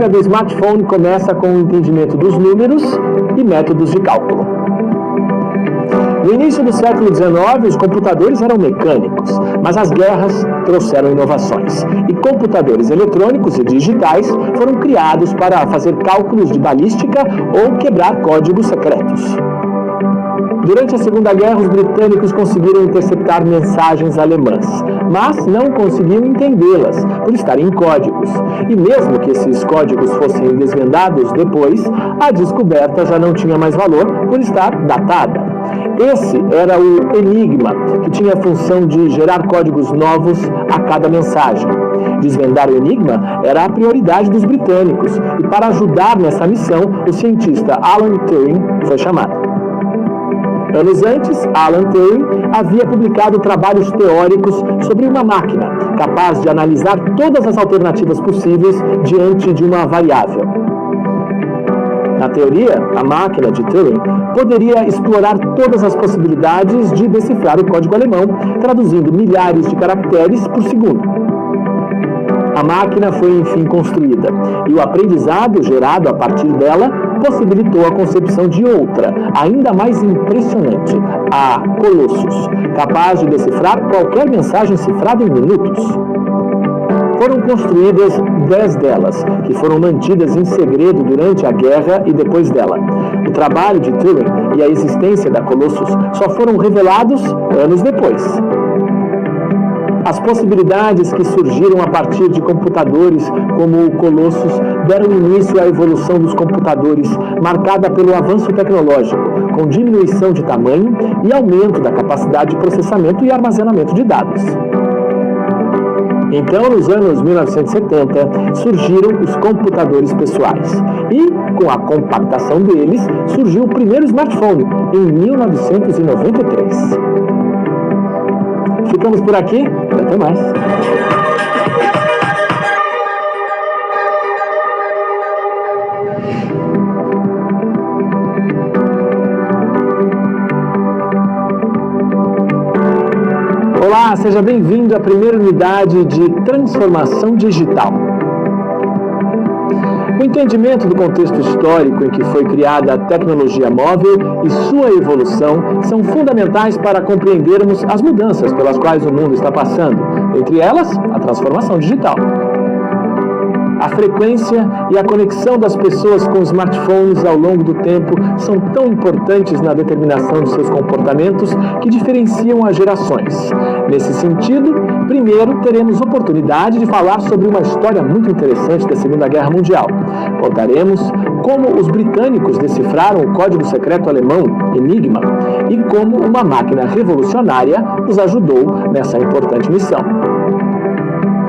história do smartphone começa com o entendimento dos números e métodos de cálculo. No início do século XIX, os computadores eram mecânicos, mas as guerras trouxeram inovações. E computadores eletrônicos e digitais foram criados para fazer cálculos de balística ou quebrar códigos secretos. Durante a Segunda Guerra, os britânicos conseguiram interceptar mensagens alemãs, mas não conseguiam entendê-las, por estarem em códigos. E mesmo que esses códigos fossem desvendados depois, a descoberta já não tinha mais valor por estar datada. Esse era o enigma, que tinha a função de gerar códigos novos a cada mensagem. Desvendar o enigma era a prioridade dos britânicos, e para ajudar nessa missão, o cientista Alan Turing foi chamado. Anos antes, Alan Turing havia publicado trabalhos teóricos sobre uma máquina capaz de analisar todas as alternativas possíveis diante de uma variável. Na teoria, a máquina de Turing poderia explorar todas as possibilidades de decifrar o código alemão, traduzindo milhares de caracteres por segundo. A máquina foi enfim construída, e o aprendizado gerado a partir dela possibilitou a concepção de outra, ainda mais impressionante, a Colossus, capaz de decifrar qualquer mensagem cifrada em minutos. Foram construídas 10 delas, que foram mantidas em segredo durante a guerra e depois dela. O trabalho de Turing e a existência da Colossus só foram revelados anos depois. As possibilidades que surgiram a partir de computadores como o Colossus deram início à evolução dos computadores, marcada pelo avanço tecnológico, com diminuição de tamanho e aumento da capacidade de processamento e armazenamento de dados. Então, nos anos 1970, surgiram os computadores pessoais. E, com a compactação deles, surgiu o primeiro smartphone, em 1993. Ficamos por aqui, até mais. Olá, seja bem-vindo à primeira unidade de transformação digital. O entendimento do contexto histórico em que foi criada a tecnologia móvel e sua evolução são fundamentais para compreendermos as mudanças pelas quais o mundo está passando, entre elas, a transformação digital. A frequência e a conexão das pessoas com smartphones ao longo do tempo são tão importantes na determinação de seus comportamentos que diferenciam as gerações. Nesse sentido, primeiro teremos oportunidade de falar sobre uma história muito interessante da Segunda Guerra Mundial. Contaremos como os britânicos decifraram o código secreto alemão Enigma e como uma máquina revolucionária nos ajudou nessa importante missão.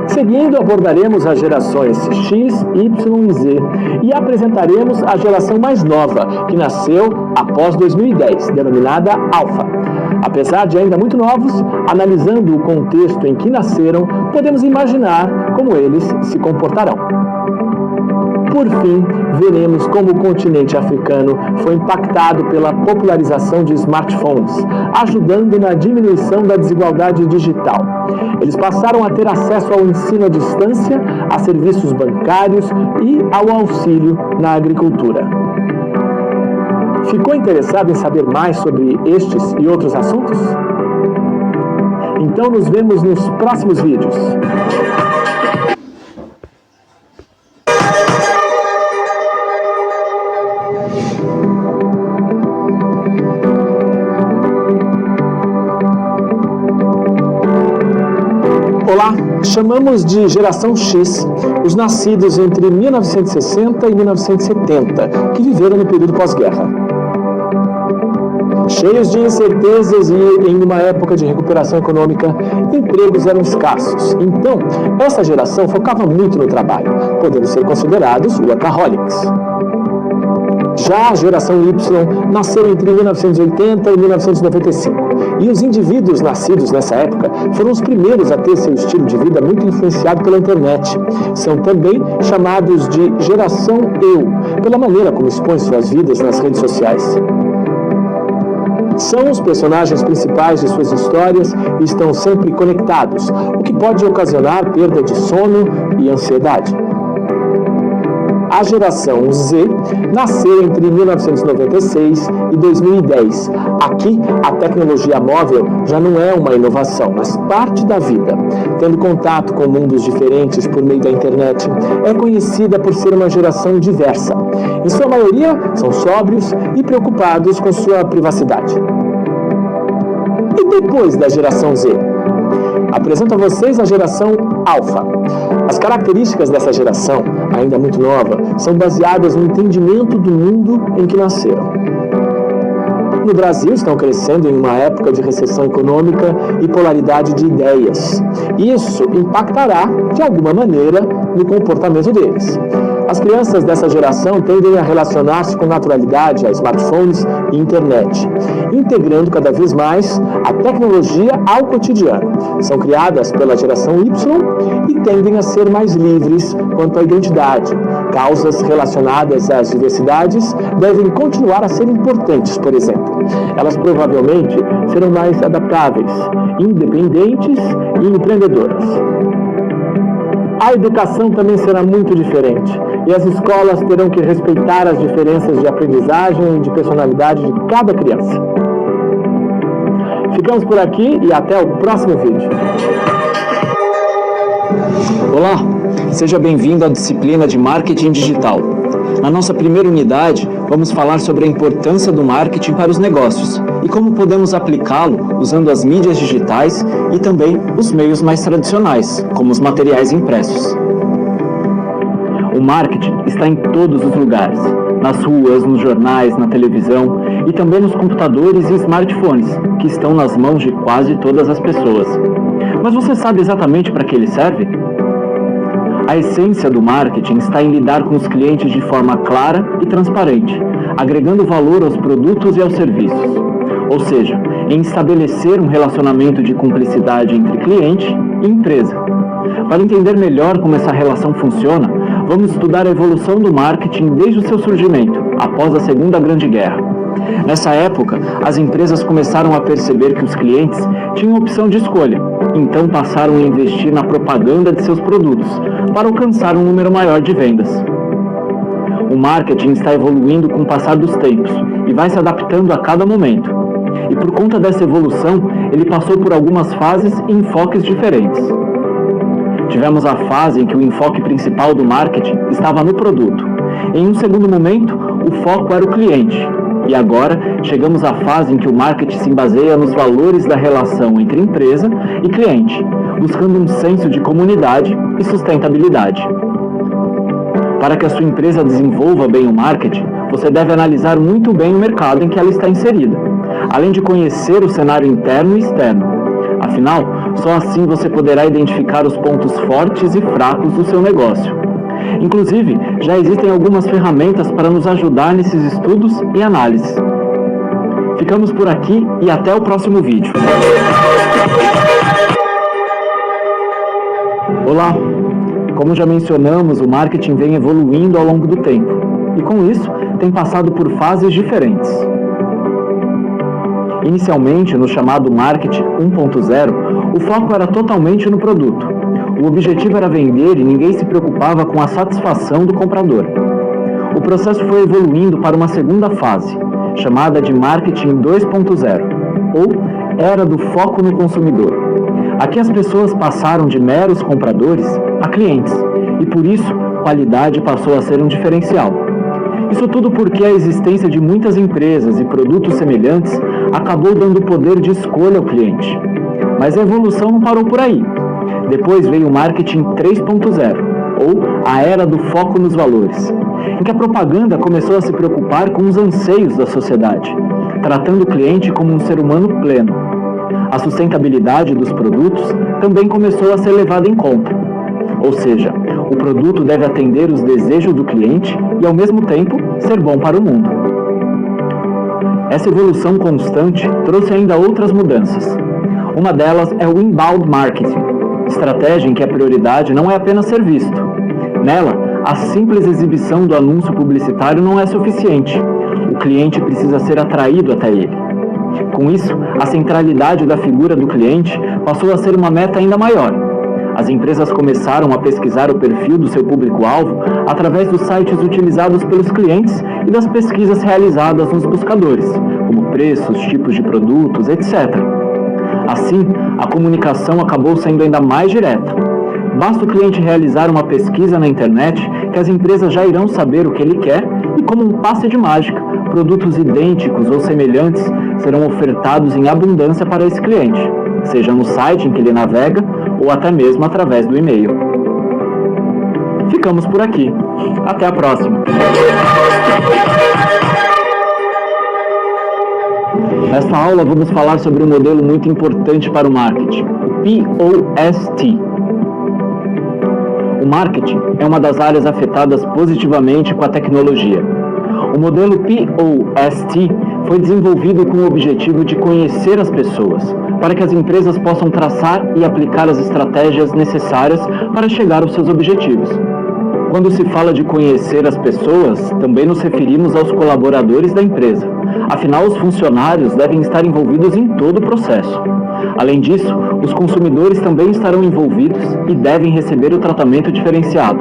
Seguindo, abordaremos as gerações X, Y e Z e apresentaremos a geração mais nova, que nasceu após 2010, denominada Alpha. Apesar de ainda muito novos, analisando o contexto em que nasceram, podemos imaginar como eles se comportarão. Por fim, veremos como o continente africano foi impactado pela popularização de smartphones, ajudando na diminuição da desigualdade digital. Eles passaram a ter acesso ao ensino à distância, a serviços bancários e ao auxílio na agricultura. Ficou interessado em saber mais sobre estes e outros assuntos? Então nos vemos nos próximos vídeos. Olá, chamamos de geração X os nascidos entre 1960 e 1970, que viveram no período pós-guerra. Cheios de incertezas e em uma época de recuperação econômica, empregos eram escassos. Então, essa geração focava muito no trabalho, podendo ser considerados workaholics. Já a geração Y nasceu entre 1980 e 1995, e os indivíduos nascidos nessa época foram os primeiros a ter seu estilo de vida muito influenciado pela internet. São também chamados de geração Eu, pela maneira como expõem suas vidas nas redes sociais. São os personagens principais de suas histórias e estão sempre conectados, o que pode ocasionar perda de sono e ansiedade. A geração Z nasceu entre 1996 e 2010. Aqui, a tecnologia móvel já não é uma inovação, mas parte da vida. Tendo contato com mundos diferentes por meio da internet, é conhecida por ser uma geração diversa. Em sua maioria, são sóbrios e preocupados com sua privacidade. E depois da geração Z? Apresento a vocês a geração Alpha. As características dessa geração, ainda muito nova, são baseadas no entendimento do mundo em que nasceram. No Brasil, estão crescendo em uma época de recessão econômica e polaridade de ideias. Isso impactará, de alguma maneira, no comportamento deles. As crianças dessa geração tendem a relacionar-se com naturalidade a smartphones e internet, integrando cada vez mais a tecnologia ao cotidiano. São criadas pela geração Y e tendem a ser mais livres quanto à identidade. Causas relacionadas às diversidades devem continuar a ser importantes, por exemplo. Elas provavelmente serão mais adaptáveis, independentes e empreendedoras. A educação também será muito diferente e as escolas terão que respeitar as diferenças de aprendizagem e de personalidade de cada criança. Ficamos por aqui e até o próximo vídeo. Olá, seja bem-vindo à disciplina de Marketing Digital. Na nossa primeira unidade, vamos falar sobre a importância do marketing para os negócios e como podemos aplicá-lo usando as mídias digitais e também os meios mais tradicionais, como os materiais impressos. O marketing está em todos os lugares, nas ruas, nos jornais, na televisão e também nos computadores e smartphones, que estão nas mãos de quase todas as pessoas. Mas você sabe exatamente para que ele serve? A essência do marketing está em lidar com os clientes de forma clara e transparente, agregando valor aos produtos e aos serviços. Ou seja, em estabelecer um relacionamento de cumplicidade entre cliente e empresa. Para entender melhor como essa relação funciona, vamos estudar a evolução do marketing desde o seu surgimento, após a Segunda Grande Guerra. Nessa época, as empresas começaram a perceber que os clientes tinham opção de escolha, então passaram a investir na propaganda de seus produtos, para alcançar um número maior de vendas. O marketing está evoluindo com o passar dos tempos e vai se adaptando a cada momento. E por conta dessa evolução, ele passou por algumas fases e enfoques diferentes. Tivemos a fase em que o enfoque principal do marketing estava no produto. Em um segundo momento, o foco era o cliente. E agora, chegamos à fase em que o marketing se baseia nos valores da relação entre empresa e cliente, buscando um senso de comunidade e sustentabilidade. Para que a sua empresa desenvolva bem o marketing, você deve analisar muito bem o mercado em que ela está inserida, além de conhecer o cenário interno e externo. Afinal, só assim você poderá identificar os pontos fortes e fracos do seu negócio. Inclusive, já existem algumas ferramentas para nos ajudar nesses estudos e análises. Ficamos por aqui e até o próximo vídeo. Olá! Como já mencionamos, o marketing vem evoluindo ao longo do tempo e, com isso, tem passado por fases diferentes. Inicialmente, no chamado Marketing 1.0, o foco era totalmente no produto. O objetivo era vender e ninguém se preocupava com a satisfação do comprador. O processo foi evoluindo para uma segunda fase, chamada de Marketing 2.0, ou Era do Foco no Consumidor. Aqui as pessoas passaram de meros compradores a clientes, e por isso, qualidade passou a ser um diferencial. Isso tudo porque a existência de muitas empresas e produtos semelhantes acabou dando poder de escolha ao cliente. Mas a evolução não parou por aí. Depois veio o Marketing 3.0, ou a Era do Foco nos Valores, em que a propaganda começou a se preocupar com os anseios da sociedade, tratando o cliente como um ser humano pleno. A sustentabilidade dos produtos também começou a ser levada em conta. Ou seja, o produto deve atender os desejos do cliente e, ao mesmo tempo, ser bom para o mundo. Essa evolução constante trouxe ainda outras mudanças. Uma delas é o Inbound Marketing, estratégia em que a prioridade não é apenas ser visto. Nela, a simples exibição do anúncio publicitário não é suficiente. O cliente precisa ser atraído até ele. Com isso, a centralidade da figura do cliente passou a ser uma meta ainda maior. As empresas começaram a pesquisar o perfil do seu público-alvo através dos sites utilizados pelos clientes e das pesquisas realizadas nos buscadores, como preços, tipos de produtos, etc. Assim, a comunicação acabou sendo ainda mais direta. Basta o cliente realizar uma pesquisa na internet que as empresas já irão saber o que ele quer e, como um passe de mágica, produtos idênticos ou semelhantes serão ofertados em abundância para esse cliente, seja no site em que ele navega ou até mesmo através do e-mail. Ficamos por aqui. Até a próxima! Nesta aula vamos falar sobre um modelo muito importante para o marketing, o POST. O marketing é uma das áreas afetadas positivamente com a tecnologia. O modelo POST foi desenvolvido com o objetivo de conhecer as pessoas, para que as empresas possam traçar e aplicar as estratégias necessárias para chegar aos seus objetivos. Quando se fala de conhecer as pessoas, também nos referimos aos colaboradores da empresa. Afinal, os funcionários devem estar envolvidos em todo o processo. Além disso, os consumidores também estarão envolvidos e devem receber o tratamento diferenciado.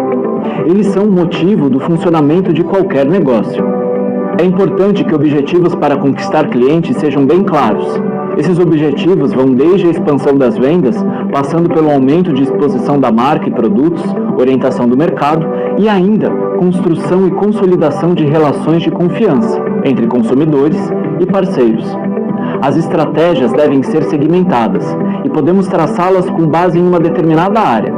Eles são o motivo do funcionamento de qualquer negócio. É importante que objetivos para conquistar clientes sejam bem claros. Esses objetivos vão desde a expansão das vendas, passando pelo aumento de exposição da marca e produtos, orientação do mercado e ainda construção e consolidação de relações de confiança entre consumidores e parceiros. As estratégias devem ser segmentadas e podemos traçá-las com base em uma determinada área,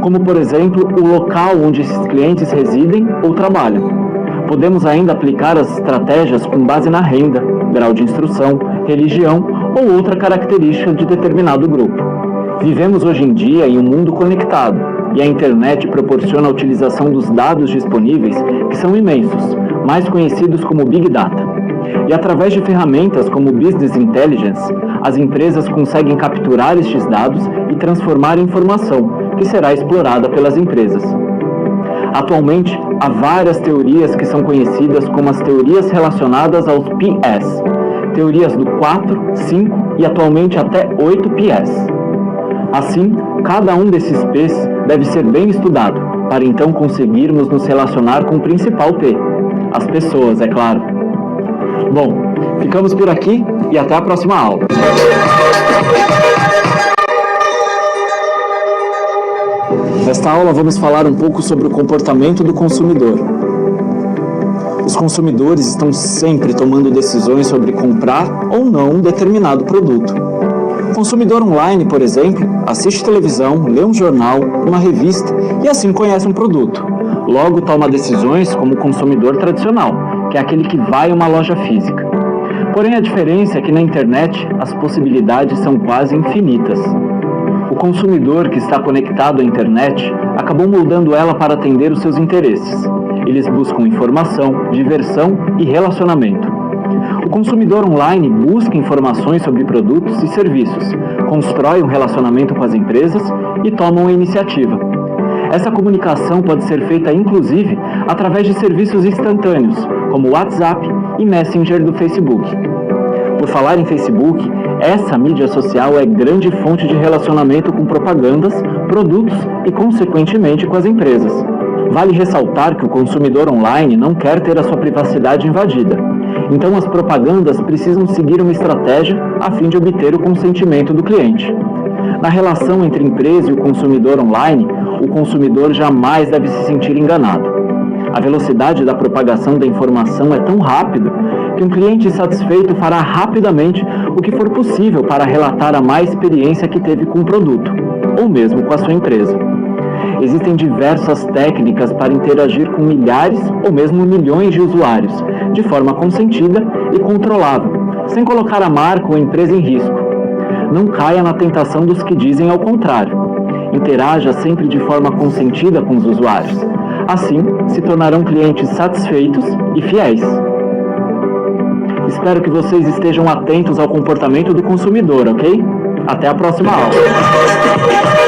como por exemplo o local onde esses clientes residem ou trabalham. Podemos ainda aplicar as estratégias com base na renda, grau de instrução, religião ou outra característica de determinado grupo. Vivemos hoje em dia em um mundo conectado e a internet proporciona a utilização dos dados disponíveis, que são imensos, mais conhecidos como Big Data. E através de ferramentas como Business Intelligence, as empresas conseguem capturar estes dados e transformar em informação, que será explorada pelas empresas. Atualmente, há várias teorias que são conhecidas como as teorias relacionadas aos PS, teorias do 4, 5 e atualmente até 8 PS. Assim, cada um desses P's deve ser bem estudado, para então conseguirmos nos relacionar com o principal P, as pessoas, é claro. Bom, ficamos por aqui e até a próxima aula. Nesta aula vamos falar um pouco sobre o comportamento do consumidor. Os consumidores estão sempre tomando decisões sobre comprar ou não um determinado produto. O consumidor online, por exemplo, assiste televisão, lê um jornal, uma revista e assim conhece um produto. Logo toma decisões como o consumidor tradicional, que é aquele que vai a uma loja física. Porém, a diferença é que na internet as possibilidades são quase infinitas. O consumidor que está conectado à internet acabou moldando ela para atender os seus interesses. Eles buscam informação, diversão e relacionamento. O consumidor online busca informações sobre produtos e serviços, constrói um relacionamento com as empresas e toma uma iniciativa. Essa comunicação pode ser feita inclusive através de serviços instantâneos, como o WhatsApp e Messenger do Facebook. Por falar em Facebook, essa mídia social é grande fonte de relacionamento com propagandas, produtos e, consequentemente, com as empresas. Vale ressaltar que o consumidor online não quer ter a sua privacidade invadida. Então, as propagandas precisam seguir uma estratégia a fim de obter o consentimento do cliente. Na relação entre empresa e o consumidor online, o consumidor jamais deve se sentir enganado. A velocidade da propagação da informação é tão rápida que um cliente satisfeito fará rapidamente o que for possível para relatar a má experiência que teve com o produto, ou mesmo com a sua empresa. Existem diversas técnicas para interagir com milhares ou mesmo milhões de usuários, de forma consentida e controlável, sem colocar a marca ou a empresa em risco. Não caia na tentação dos que dizem ao contrário. Interaja sempre de forma consentida com os usuários. Assim, se tornarão clientes satisfeitos e fiéis. Espero que vocês estejam atentos ao comportamento do consumidor, ok? Até a próxima aula!